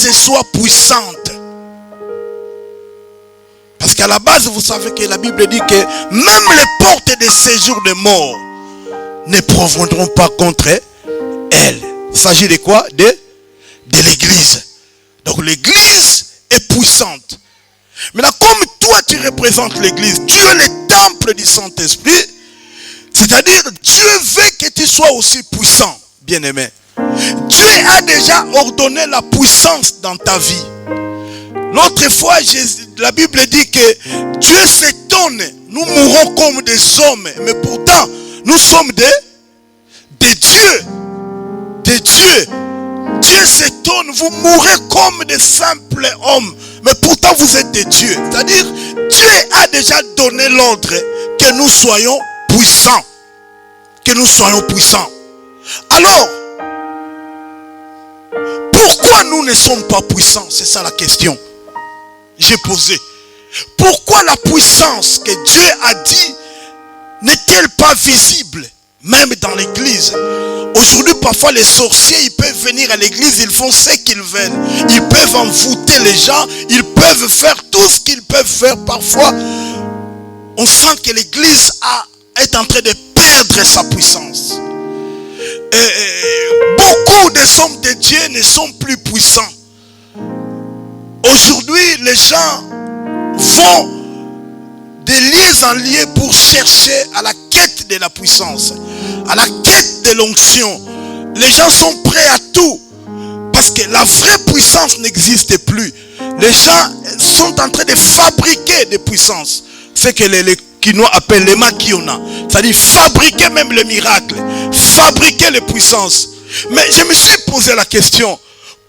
l'église soit puissante. Parce qu'à la base, vous savez que la Bible dit que même les portes des séjours de mort ne proviendront pas contre elle. Il s'agit de quoi? De l'église. Donc l'église est puissante. Maintenant, comme toi tu représentes l'église, tu es le temple du Saint-Esprit, c'est-à-dire Dieu veut que tu sois aussi puissant, bien-aimé. Dieu a déjà ordonné la puissance dans ta vie. L'autre fois, la Bible dit que Dieu s'étonne. Nous mourons comme des hommes, mais pourtant, nous sommes des dieux. Des dieux. Dieu s'étonne, vous mourrez comme des simples hommes, mais pourtant vous êtes des dieux. C'est-à-dire, Dieu a déjà donné l'ordre que nous soyons puissants. Que nous soyons puissants. Alors, pourquoi nous ne sommes pas puissants? C'est ça la question. J'ai posé. Pourquoi la puissance que Dieu a dit n'est-elle pas visible, même dans l'église? Aujourd'hui, parfois, les sorciers, ils peuvent venir à l'église, ils font ce qu'ils veulent. Ils peuvent envoûter les gens, ils peuvent faire tout ce qu'ils peuvent faire. Parfois, on sent que l'église est en train de perdre sa puissance. Beaucoup des hommes de Dieu ne sont plus puissants. Aujourd'hui, les gens vont de lieu en lieu pour chercher à la quête de la puissance, à la quête de l'onction. Les gens sont prêts à tout parce que la vraie puissance n'existe plus. Les gens sont en train de fabriquer des puissances. C'est que les Kinois appellent les makiona, c'est-à-dire fabriquer même les miracles, fabriquer les puissances. Mais je me suis posé la question,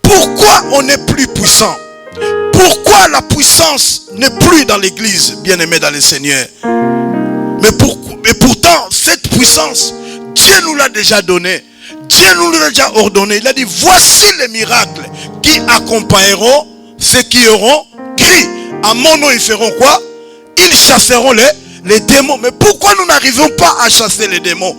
pourquoi on n'est plus puissant? Pourquoi la puissance n'est plus dans l'église, bien-aimé dans le Seigneur? Mais pourtant, cette puissance, Dieu nous l'a déjà donnée. Dieu nous l'a déjà ordonné. Il a dit, voici les miracles qui accompagneront ceux qui auront cru. À mon nom, ils feront quoi? Ils chasseront les démons. Mais pourquoi nous n'arrivons pas à chasser les démons?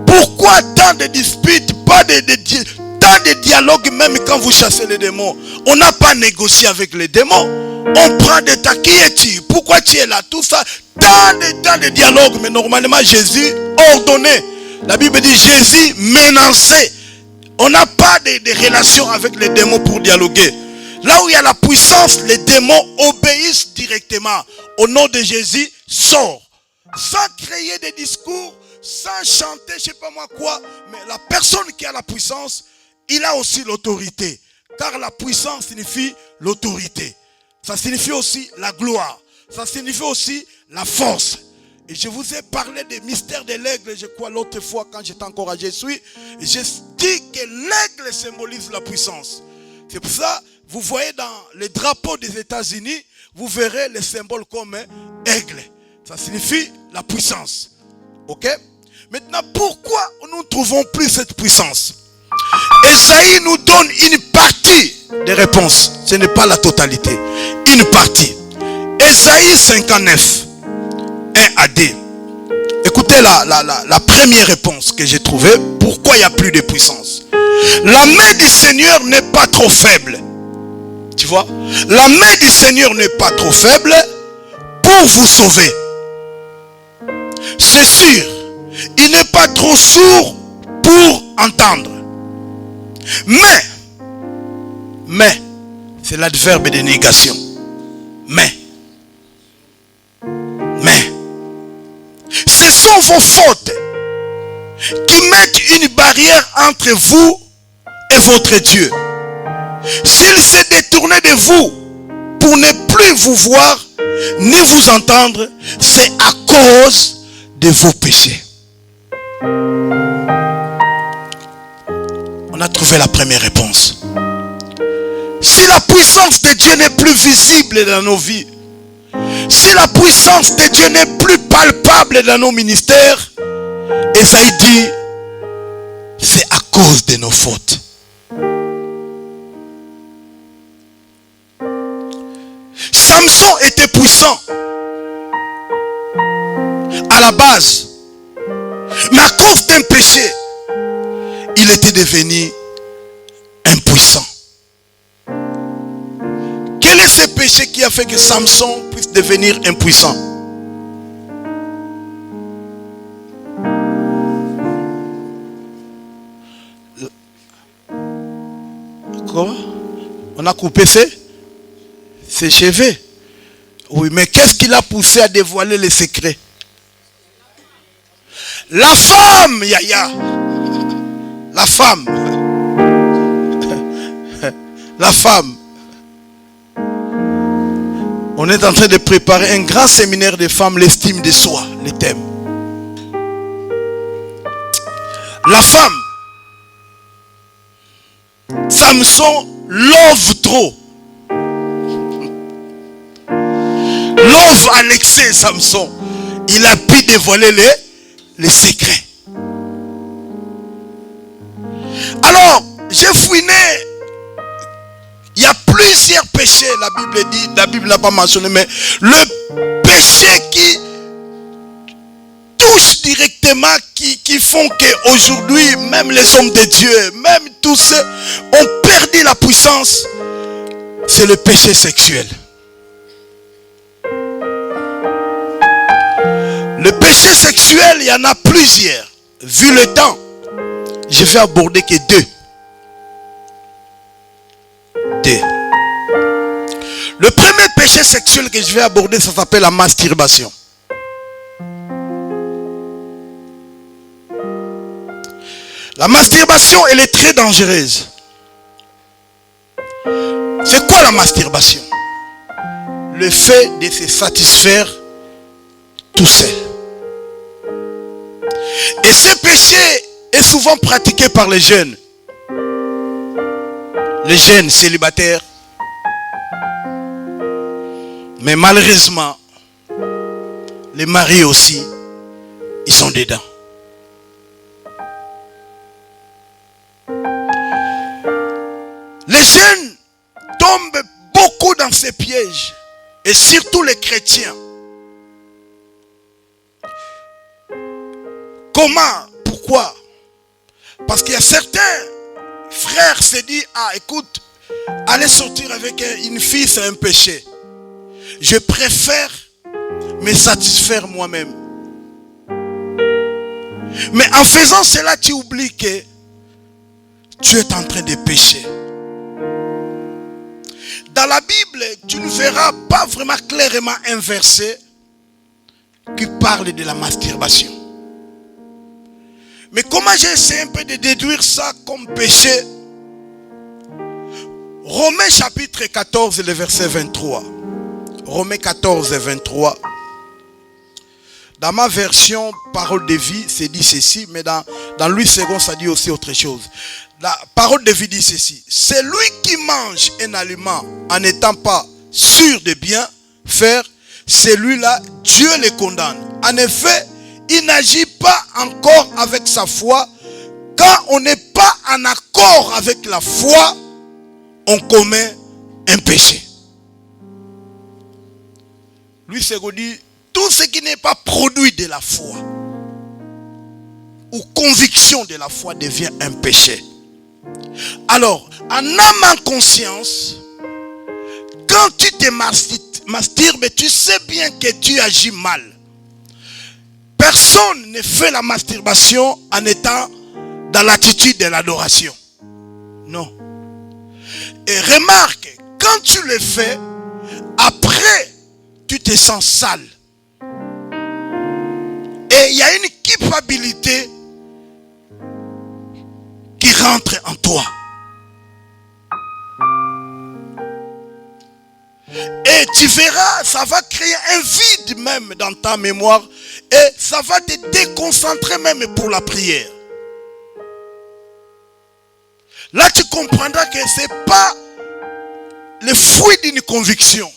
Pourquoi tant de disputes, pas tant de dialogues même quand vous chassez les démons? On n'a pas négocié avec les démons. On prend des tas. Qui es-tu? Pourquoi tu es là? Tout ça. Tant de dialogues. Mais normalement, Jésus ordonnait. La Bible dit Jésus menaçait. On n'a pas de relation avec les démons pour dialoguer. Là où il y a la puissance, les démons obéissent directement. Au nom de Jésus, sort. Sans créer des discours, sans chanter, je ne sais pas moi quoi. Mais la personne qui a la puissance, il a aussi l'autorité. Car la puissance signifie l'autorité. Ça signifie aussi la gloire. Ça signifie aussi la force. Et je vous ai parlé des mystères de l'aigle, je crois, l'autre fois quand j'étais encore à Jésus. J'ai dit que l'aigle symbolise la puissance. C'est pour ça, vous voyez dans les drapeaux des États-Unis, vous verrez les symboles comme aigle. Ça signifie la puissance. Ok? Maintenant, pourquoi nous ne trouvons plus cette puissance? Esaïe nous donne une partie des réponses. Ce n'est pas la totalité. Une partie. Esaïe 59, 1 à 2. Écoutez la première réponse que j'ai trouvée. Pourquoi il n'y a plus de puissance? La main du Seigneur n'est pas trop faible. Tu vois? La main du Seigneur n'est pas trop faible pour vous sauver. C'est sûr. Il n'est pas trop sourd pour entendre. Mais, c'est l'adverbe de négation. Mais, ce sont vos fautes qui mettent une barrière entre vous et votre Dieu. S'il s'est détourné de vous pour ne plus vous voir ni vous entendre, c'est à cause de vos péchés. On a trouvé la première réponse. Si la puissance de Dieu n'est plus visible dans nos vies, si la puissance de Dieu n'est plus palpable dans nos ministères, Esaïe dit, c'est à cause de nos fautes. Samson était puissant à la base, mais à cause d'un péché, il était devenu impuissant. péché qui a fait que Samson puisse devenir impuissant? Comment? On a coupé ses cheveux. Oui, mais qu'est-ce qui l'a poussé à dévoiler les secrets? La femme, Yaya. La femme. La femme. On est en train de préparer un grand séminaire de femmes, l'estime de soi, le thème. La femme. Samson love trop. Love à l'excès, Samson. Il a pu dévoiler les secrets. Alors, j'ai fouiné. Il y a plusieurs péchés, la Bible dit, la Bible n'a pas mentionné, mais le péché qui touche directement, qui font qu'aujourd'hui, même les hommes de Dieu, même tous ceux ont perdu la puissance, c'est le péché sexuel. Le péché sexuel, il y en a plusieurs. Vu le temps, je vais aborder que deux. Le premier péché sexuel que je vais aborder, ça s'appelle la masturbation. La masturbation, elle est très dangereuse. C'est quoi la masturbation? Le fait de se satisfaire tout seul. Et ce péché est souvent pratiqué par les jeunes. Les jeunes célibataires. Mais malheureusement, les maris aussi, ils sont dedans. Les jeunes tombent beaucoup dans ces pièges. Et surtout les chrétiens. Comment? Pourquoi? Parce qu'il y a certains frères se disent, ah écoute, aller sortir avec une fille c'est un péché. Je préfère me satisfaire moi-même. Mais en faisant cela, tu oublies que tu es en train de pécher. Dans la Bible, tu ne verras pas vraiment clairement un verset qui parle de la masturbation. Mais comment j'ai essayé un peu de déduire ça comme péché? Romains chapitre 14, le verset 23. Romains 14 et 23. Dans ma version parole de vie, c'est dit ceci, mais dans Louis II, ça dit aussi autre chose. La parole de vie dit ceci. Celui qui mange un aliment en n'étant pas sûr de bien faire, celui-là, Dieu le condamne. En effet, il n'agit pas encore avec sa foi. Quand on n'est pas en accord avec la foi, on commet un péché. Louis II dit, tout ce qui n'est pas produit de la foi ou conviction de la foi devient un péché. Alors, en âme en conscience, quand tu te masturbes, tu sais bien que tu agis mal. Personne ne fait la masturbation en étant dans l'attitude de l'adoration. Non. Et remarque, quand tu le fais, après, tu te sens sale. Et il y a une culpabilité qui rentre en toi. Et tu verras, ça va créer un vide même dans ta mémoire. Et ça va te déconcentrer même pour la prière. Là, tu comprendras que ce n'est pas le fruit d'une conviction.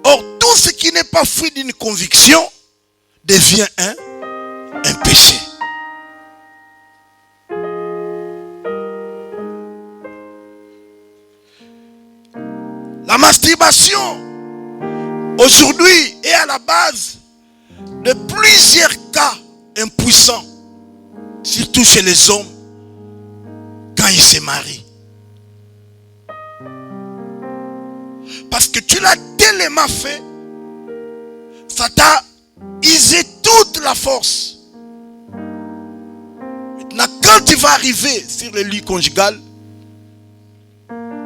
Or, tout ce qui n'est pas fruit d'une conviction devient un péché. La masturbation, aujourd'hui, est à la base de plusieurs cas impuissants, surtout chez les hommes, quand ils se marient. Parce que tu l'as tellement fait, ça t'a usé toute la force. Maintenant, quand tu vas arriver sur le lit conjugal,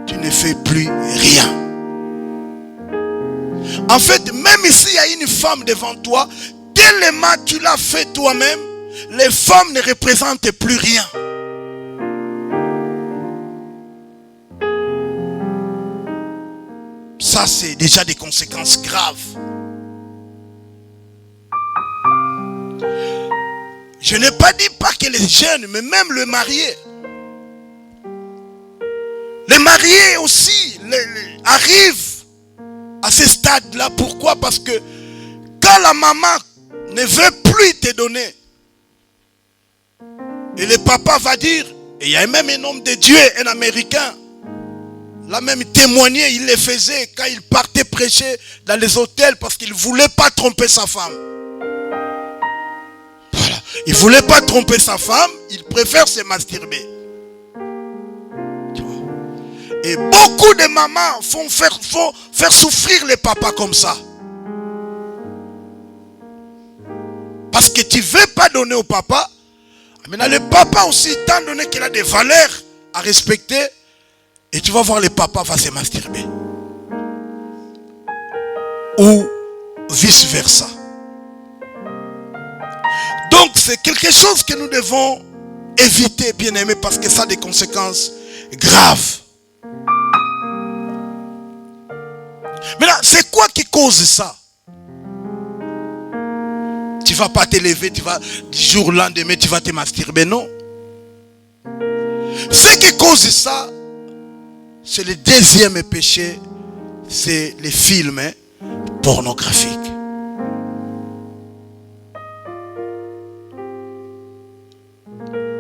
tu ne fais plus rien. En fait, même s'il y a une femme devant toi, tellement tu l'as fait toi-même, les femmes ne représentent plus rien. Ça, c'est déjà des conséquences graves. Je n'ai pas dit pas que les jeunes, mais même le marié. Les mariés aussi arrivent à ce stade-là. Pourquoi? Parce que quand la maman ne veut plus te donner, et le papa va dire, et il y a même un homme de Dieu, un Américain, là même témoigné, il le faisait quand il partait prêcher dans les hôtels parce qu'il ne voulait pas tromper sa femme. Voilà. Il ne voulait pas tromper sa femme, il préfère se masturber. Et beaucoup de mamans font faire souffrir les papas comme ça. Parce que tu ne veux pas donner au papa. Maintenant, le papa aussi, étant donné qu'il a des valeurs à respecter, et tu vas voir le papa va se masturber. Ou vice versa. Donc, c'est quelque chose que nous devons éviter, bien aimé, parce que ça a des conséquences graves. Maintenant, c'est quoi qui cause ça? Tu ne vas pas te lever, tu vas, du jour au lendemain, tu vas te masturber, non. Ce qui cause ça, c'est le deuxième péché, c'est les films pornographiques.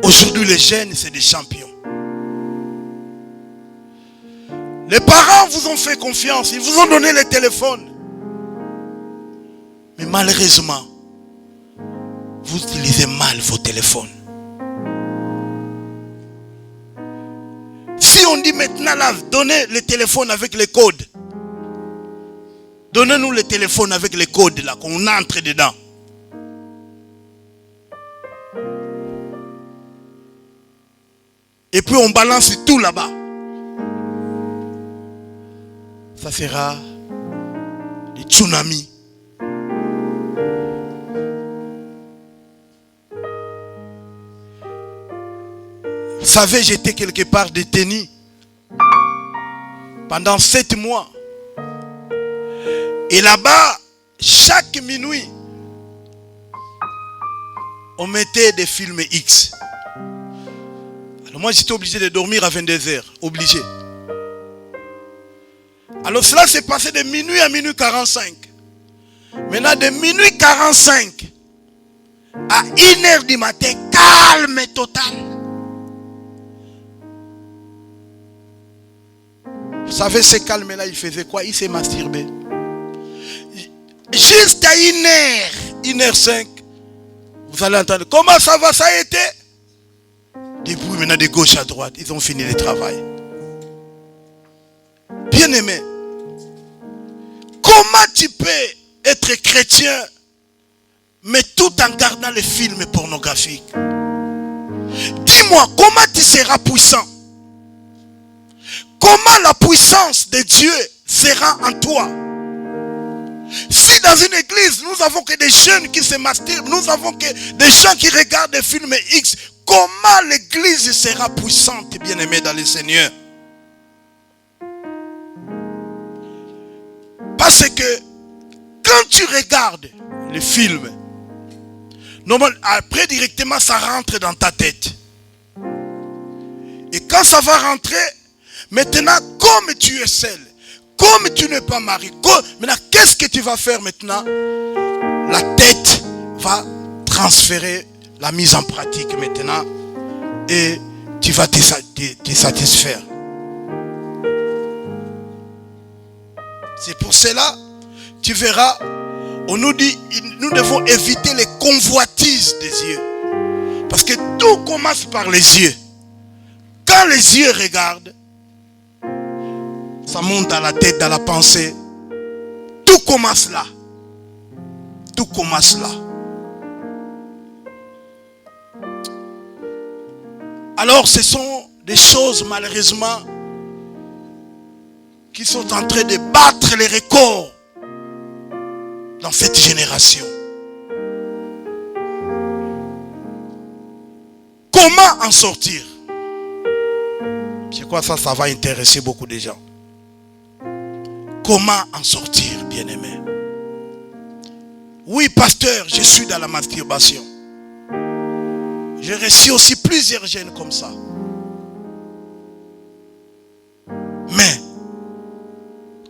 Aujourd'hui, les jeunes, c'est des champions. Les parents vous ont fait confiance, ils vous ont donné le téléphone. Mais malheureusement, vous utilisez mal vos téléphones. Si on dit maintenant là, donnez le téléphone avec les codes. Donnez-nous le téléphone avec les codes là, qu'on entre dedans. Et puis on balance tout là-bas. Ça sera des tsunamis. Vous savez, j'étais quelque part détenu pendant 7 mois. Et là-bas, chaque minuit, on mettait des films X. Alors moi, j'étais obligé de dormir à 22h. Obligé. Alors cela s'est passé de minuit à minuit 45. Maintenant, de minuit 45 à 1h du matin, calme total. Vous savez, ce calme-là, il faisait quoi? Il s'est masturbé. Jusqu'à 1h, 1h05, vous allez entendre, comment ça va, ça a été? Des bruits maintenant de gauche à droite, ils ont fini le travail. Bien aimé, comment tu peux être chrétien, mais tout en gardant les films pornographiques? Dis-moi, comment tu seras puissant? Comment la puissance de Dieu sera en toi? Si dans une église, nous avons que des jeunes qui se masturbent, nous avons que des gens qui regardent des films X, comment l'église sera puissante, bien-aimée dans le Seigneur? Parce que quand tu regardes les films, normalement, après directement ça rentre dans ta tête. Et quand ça va rentrer, maintenant, comme tu es seul, comme tu n'es pas marié, maintenant, qu'est-ce que tu vas faire maintenant? La tête va transférer la mise en pratique maintenant et tu vas te satisfaire. C'est pour cela, tu verras, on nous dit, nous devons éviter les convoitises des yeux. Parce que tout commence par les yeux. Quand les yeux regardent, Ça monte dans la tête, dans la pensée. Tout commence là. Tout commence là. Alors ce sont des choses malheureusement qui sont en train de battre les records dans cette génération. Comment en sortir? C'est quoi ça? Ça va intéresser beaucoup de gens. Comment en sortir, bien-aimé? Oui, pasteur, je suis dans la masturbation. J'ai reçu aussi plusieurs jeunes comme ça. Mais,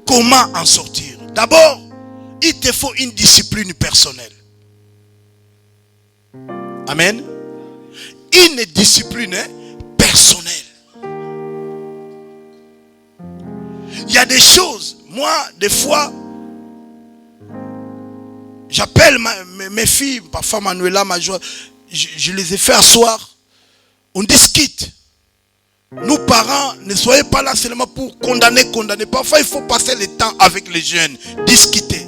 comment en sortir? D'abord, il te faut une discipline personnelle. Amen. Une discipline personnelle. Il y a des choses, moi, des fois, j'appelle mes filles, parfois Manuela, ma joie, je les ai fait asseoir, on discute. Nous, parents, ne soyez pas là seulement pour condamner. Parfois, il faut passer le temps avec les jeunes, discuter.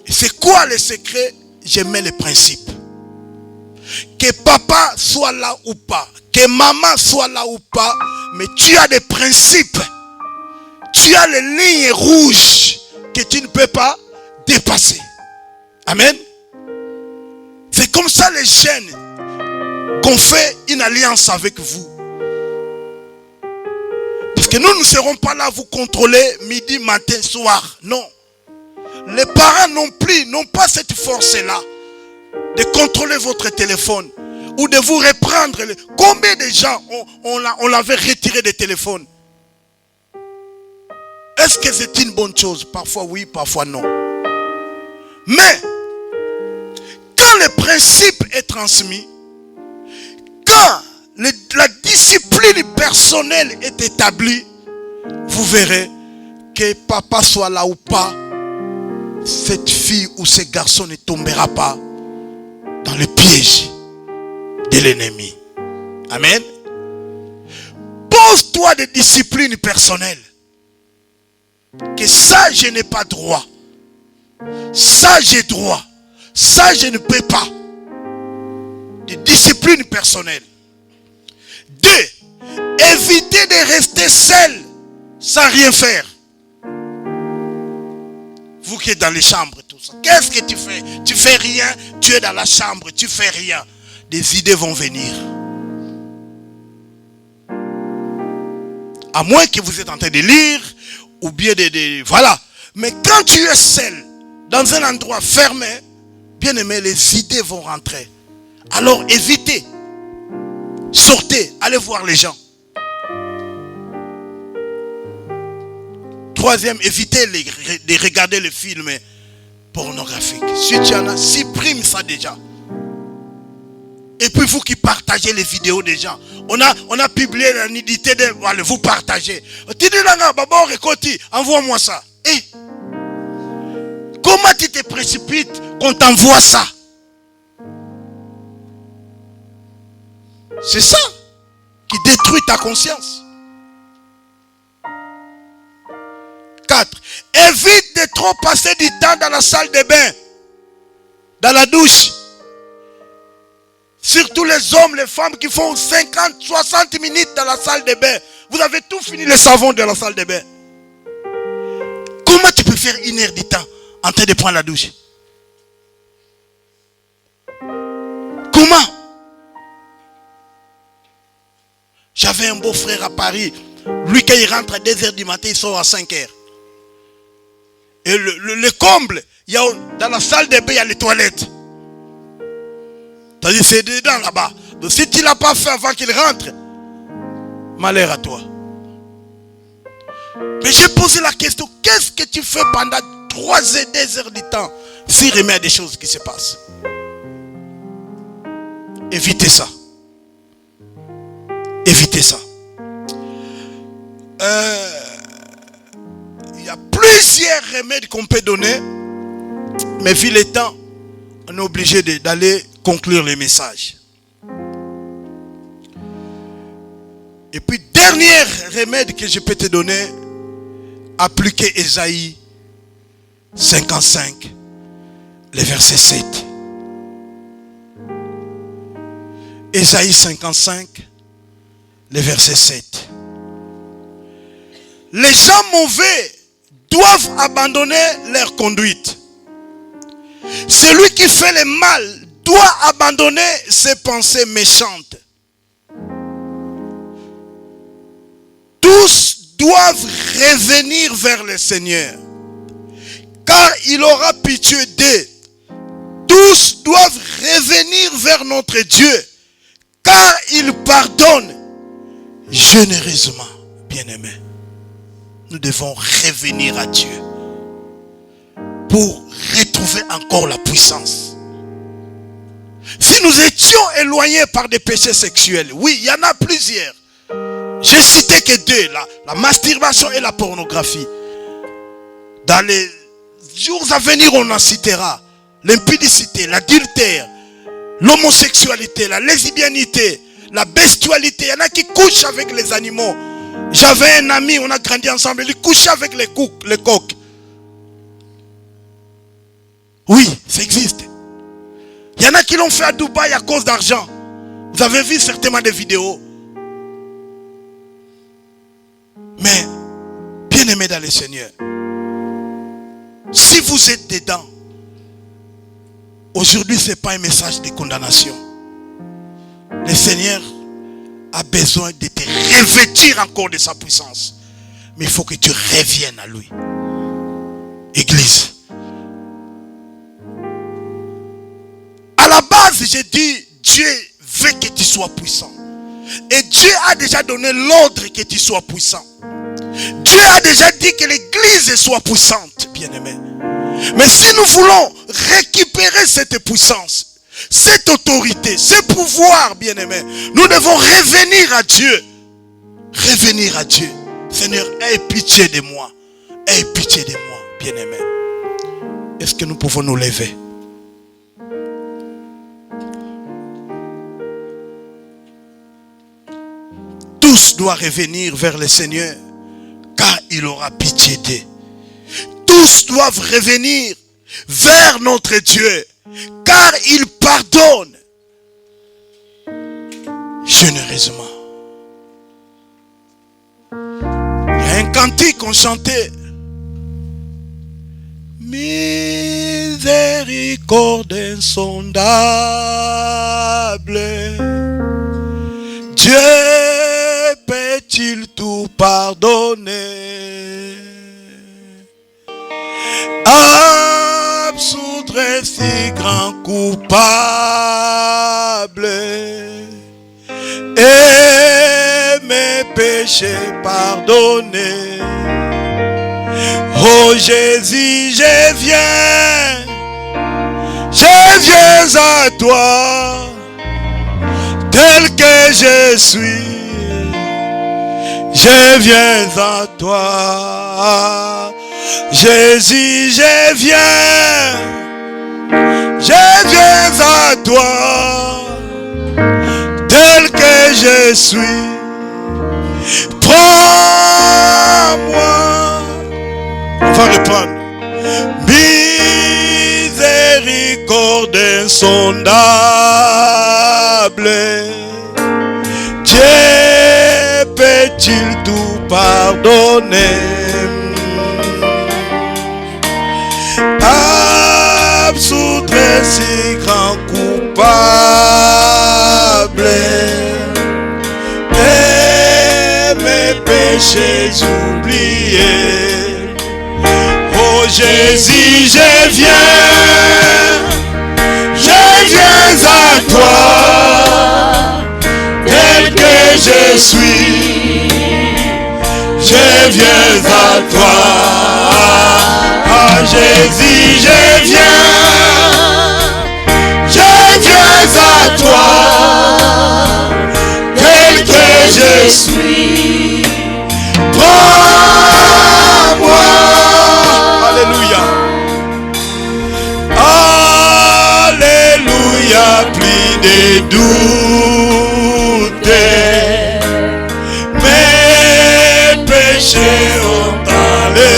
Et c'est quoi le secret? J'aimais les principes. Que papa soit là ou pas, que maman soit là ou pas, mais tu as des principes. Tu as les lignes rouges que tu ne peux pas dépasser. Amen. C'est comme ça les jeunes qu'on fait une alliance avec vous. Parce que nous ne serons pas là à vous contrôler midi, matin, soir. Non. Les parents non plus n'ont pas cette force-là de contrôler votre téléphone ou de vous reprendre. Combien de gens on l'avait retiré des téléphones? Est-ce que c'est une bonne chose? Parfois oui, parfois non. Mais, quand le principe est transmis, quand la discipline personnelle est établie, vous verrez que papa soit là ou pas, cette fille ou ce garçon ne tombera pas dans le piège de l'ennemi. Amen. Pose-toi des disciplines personnelles. Que ça, je n'ai pas droit. Ça, j'ai droit. Ça, je ne peux pas. Des disciplines personnelles. 2. Éviter de rester seul sans rien faire. Vous qui êtes dans les chambres, tout ça. Qu'est-ce que tu fais? Tu fais rien. Tu es dans la chambre, tu fais rien. Des idées vont venir. À moins que vous êtes en train de lire ou bien voilà. Mais quand tu es seul, dans un endroit fermé, bien aimé, les idées vont rentrer. Alors évitez. Sortez, allez voir les gens. 3e, évitez de regarder les films pornographiques. Si tu en as, supprime ça déjà. Et puis vous qui partagez les vidéos des gens. On a publié la nudité de... Allez, vous partagez. Envoie-moi ça. Et comment tu te précipites qu'on t'envoie ça? C'est ça qui détruit ta conscience. 4. Évite de trop passer du temps dans la salle de bain, dans la douche. Surtout les hommes, les femmes qui font 50, 60 minutes dans la salle de bain. Vous avez tout fini le savon de la salle de bain. Comment tu peux faire 1 heure du temps en train de prendre la douche? Comment? J'avais un beau frère à Paris. Lui, quand il rentre à 2 heures du matin, il sort à 5 heures. Et le comble, il y a, dans la salle de bain, il y a les toilettes. C'est-à-dire, c'est dedans là-bas. Donc si tu ne l'as pas fait avant qu'il rentre, malheur à toi. Mais j'ai posé la question, qu'est-ce que tu fais pendant 3 et 2 heures du temps s'il remet à des choses qui se passent? Évitez ça. Évitez ça. Il y a plusieurs remèdes qu'on peut donner, mais vu le temps, on est obligé d'aller conclure les messages. Et puis, dernier remède que je peux te donner, appliquez Ésaïe 55, le verset 7. Ésaïe 55, le verset 7. Les gens mauvais doivent abandonner leur conduite. Celui qui fait le mal doit abandonner ses pensées méchantes. Tous doivent revenir vers le Seigneur, car il aura pitié d'eux. Tous doivent revenir vers notre Dieu, car il pardonne généreusement. Bien-aimés, nous devons revenir à Dieu pour retrouver encore la puissance. Si nous étions éloignés par des péchés sexuels, oui, il y en a plusieurs. J'ai cité que deux, la masturbation et la pornographie. Dans les jours à venir, on en citera. L'impudicité, l'adultère, l'homosexualité, la lesbianité, la bestialité. Il y en a qui couchent avec les animaux. J'avais un ami, on a grandi ensemble, il couchait avec les coqs. Oui, ça existe. Il y en a qui l'ont fait à Dubaï à cause d'argent. Vous avez vu certainement des vidéos. Mais, bien aimé dans le Seigneur, si vous êtes dedans, aujourd'hui ce n'est pas un message de condamnation. Le Seigneur a besoin de te revêtir encore de sa puissance. Mais il faut que tu reviennes à lui. Église. À la base, j'ai dit, Dieu veut que tu sois puissant. Et Dieu a déjà donné l'ordre que tu sois puissant. Dieu a déjà dit que l'église soit puissante, bien-aimé. Mais si nous voulons récupérer cette puissance, cette autorité, ce pouvoir, bien-aimé, nous devons revenir à Dieu. Revenir à Dieu. Seigneur, aie pitié de moi. Aie pitié de moi, bien-aimé. Est-ce que nous pouvons nous lever? Tous doivent revenir vers le Seigneur, car il aura pitié d'eux. Tous doivent revenir vers notre Dieu, car il pardonne généreusement. Il y a un cantique qu'on chantait. Miséricorde insondable, Dieu peut-il tout pardonner? Absoudre si grand coupable et mes péchés pardonnés. Oh Jésus, je viens à toi tel que je suis. Je viens à toi, Jésus, je viens à toi, tel que je suis. Prends-moi, on va reprendre. Miséricorde insondable, Dieu peut-il tout pardonner? Absoudre si grand coupable et mes péchés oubliés. Oh Jésus, je viens à toi, tel que je suis. Je viens à toi, ah Jésus, je viens à toi, tel que je suis. Prends-moi, alléluia, alléluia, plus de doute. Péchés ont enlevé.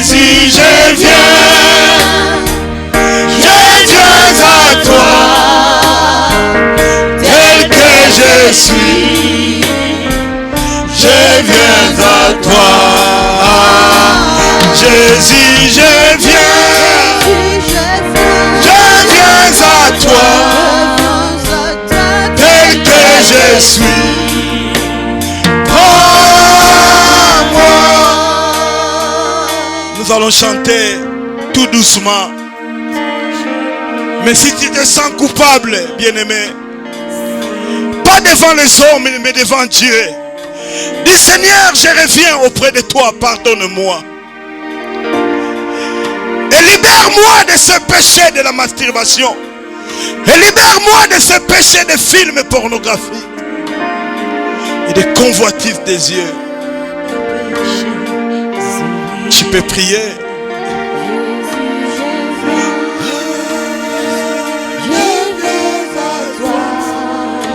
Jésus, je viens à toi, tel que je suis. Je viens à toi, Jésus, je viens à toi, tel que je suis. Prends-moi. Nous allons chanter tout doucement. Mais si tu te sens coupable, bien-aimé, pas devant les hommes, mais devant Dieu, dis Seigneur, je reviens auprès de toi, pardonne-moi. Et libère-moi de ce péché de la masturbation. Et libère-moi de ce péché de films pornographiques et de convoitises des yeux. Tu peux prier.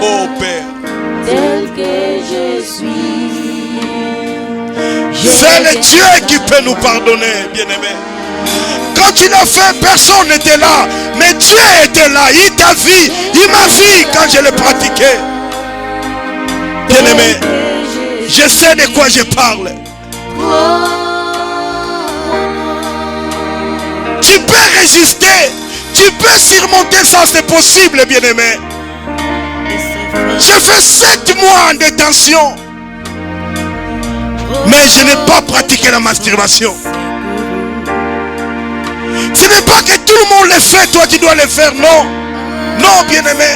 Oh Père, tel que je suis. C'est le Dieu qui peut nous pardonner, bien-aimé. Quand tu l'as fait, personne n'était là. Mais Dieu était là. Il t'a vu. Il m'a vu quand je le pratiquais. Bien-aimé, je sais de quoi je parle. Tu peux résister. Tu peux surmonter ça, c'est possible, bien-aimé. J'ai fait 7 mois en détention. Mais je n'ai pas pratiqué la masturbation. Ce n'est pas que tout le monde le fait, toi tu dois le faire, non. Non, bien-aimé.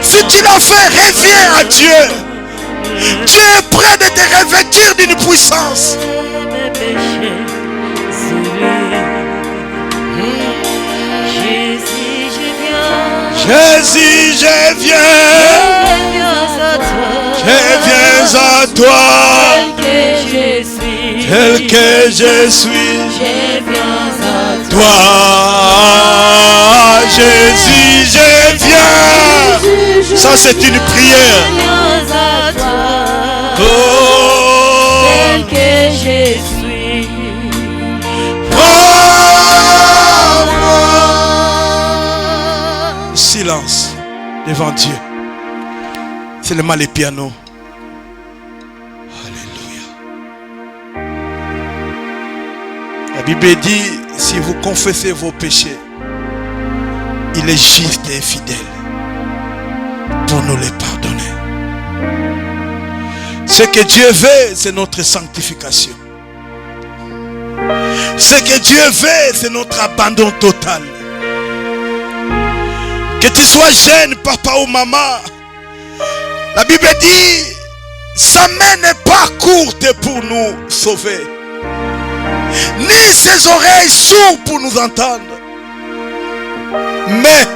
Si tu l'as fait, reviens à Dieu. Dieu est prêt de te revêtir d'une puissance. Jésus, je viens à toi, tel que je suis, je viens à toi, Jésus, je viens. Ça c'est une prière. Oh, tel que je suis. Silence devant Dieu. Seulement les pianos. Alléluia. La Bible dit, si vous confessez vos péchés, il est juste et fidèle pour nous les pardonner. Ce que Dieu veut, c'est notre sanctification. Ce que Dieu veut, c'est notre abandon total. Que tu sois jeune, papa ou maman, la Bible dit, sa main n'est pas courte pour nous sauver, ni ses oreilles sourdes pour nous entendre. Mais,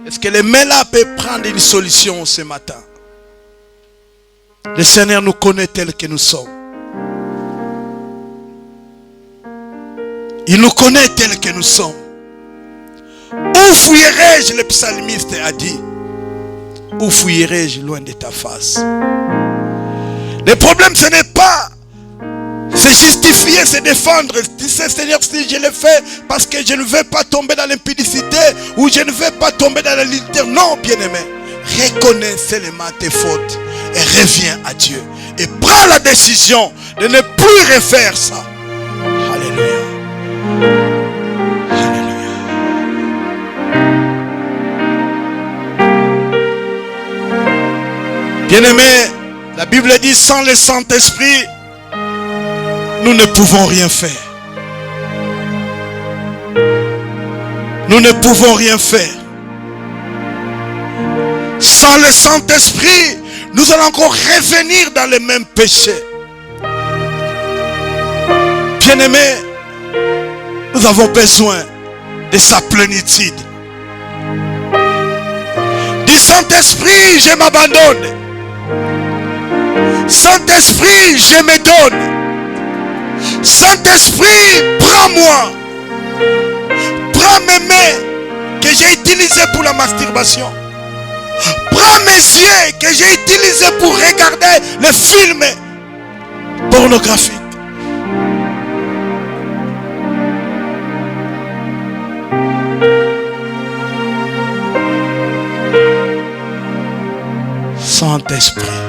est-ce que les mains là peuvent prendre une solution ce matin? Le Seigneur nous connaît tel que nous sommes. Il nous connaît tel que nous sommes. Où fuirai-je, le psalmiste a dit. Où fuirai-je loin de ta face? Le problème, ce n'est pas se justifier, se défendre. Tu sais, Seigneur, si je le fais parce que je ne veux pas tomber dans l'impudicité ou je ne veux pas tomber dans la l'adultère. Non, bien-aimé. Reconnais seulement tes fautes et reviens à Dieu. Et prends la décision de ne plus refaire ça. Alléluia. Alléluia. Bien-aimé, la Bible dit, sans le Saint-Esprit, nous ne pouvons rien faire. Nous ne pouvons rien faire. Sans le Saint-Esprit, nous allons encore revenir dans les mêmes péchés. Bien-aimé, nous avons besoin de sa plénitude. Du Saint-Esprit, je m'abandonne. Saint-Esprit, je me donne. Saint-Esprit, prends-moi. Prends mes mains que j'ai utilisées pour la masturbation. Prends mes yeux que j'ai utilisés pour regarder les films pornographiques. Saint-Esprit,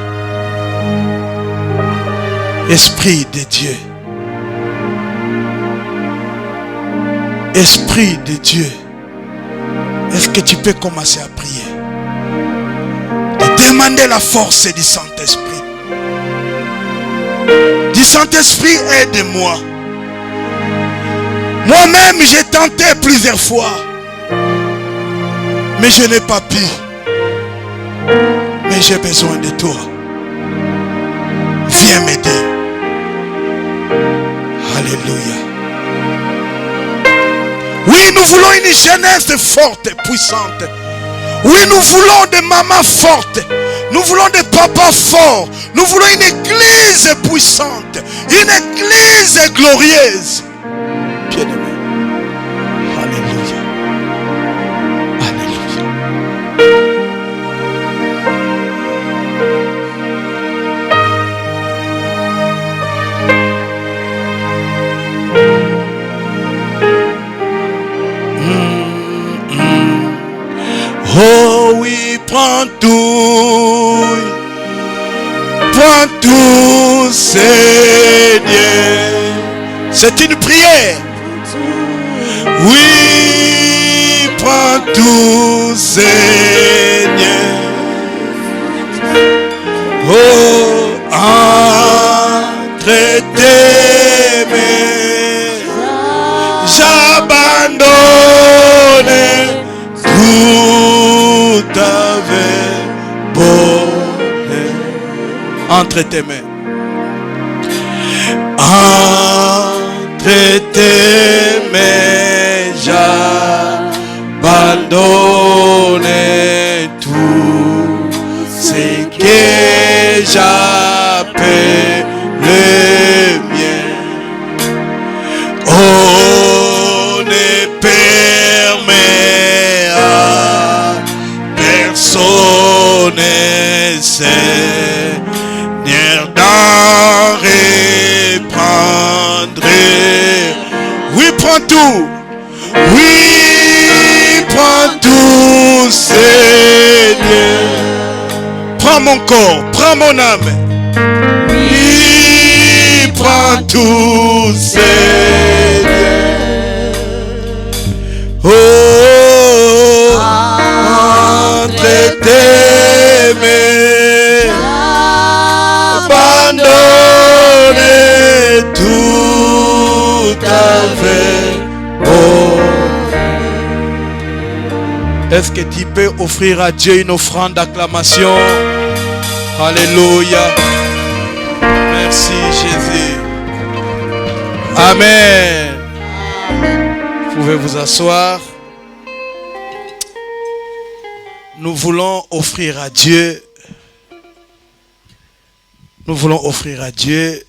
Esprit de Dieu, Esprit de Dieu, est-ce que tu peux commencer à prier? De demander la force du Saint-Esprit. Du Saint-Esprit, aide-moi. Moi-même, j'ai tenté plusieurs fois, mais je n'ai pas pu. Mais j'ai besoin de toi. Viens m'aider. Alléluia. Oui, nous voulons une jeunesse forte et puissante. Oui, nous voulons des mamans fortes. Nous voulons des papas forts. Nous voulons une église puissante. Une église glorieuse. Bien-aimé. Alléluia. Alléluia. Oh oui, prends tout, Seigneur. C'est une prière. Oui, prends tout, Seigneur. Oh, entre tes mains, j'abandonne tout avec bonheur. Entre tes mains. Entre tes mains, j'abandonne tout ce que j'appelle le mien. Oh, ne permet à personne, Seigneur, d'en reprendre. Oui, prends tout. Oui, prends tout, Seigneur. Prends mon corps, prends mon âme. Oui, prends tout, Seigneur. Oh, entre tes mains, abandonne tout avec bonheur. Est-ce que tu peux offrir à Dieu une offrande d'acclamation? Alléluia. Merci Jésus. Amen. Vous pouvez vous asseoir. Nous voulons offrir à Dieu. Nous voulons offrir à Dieu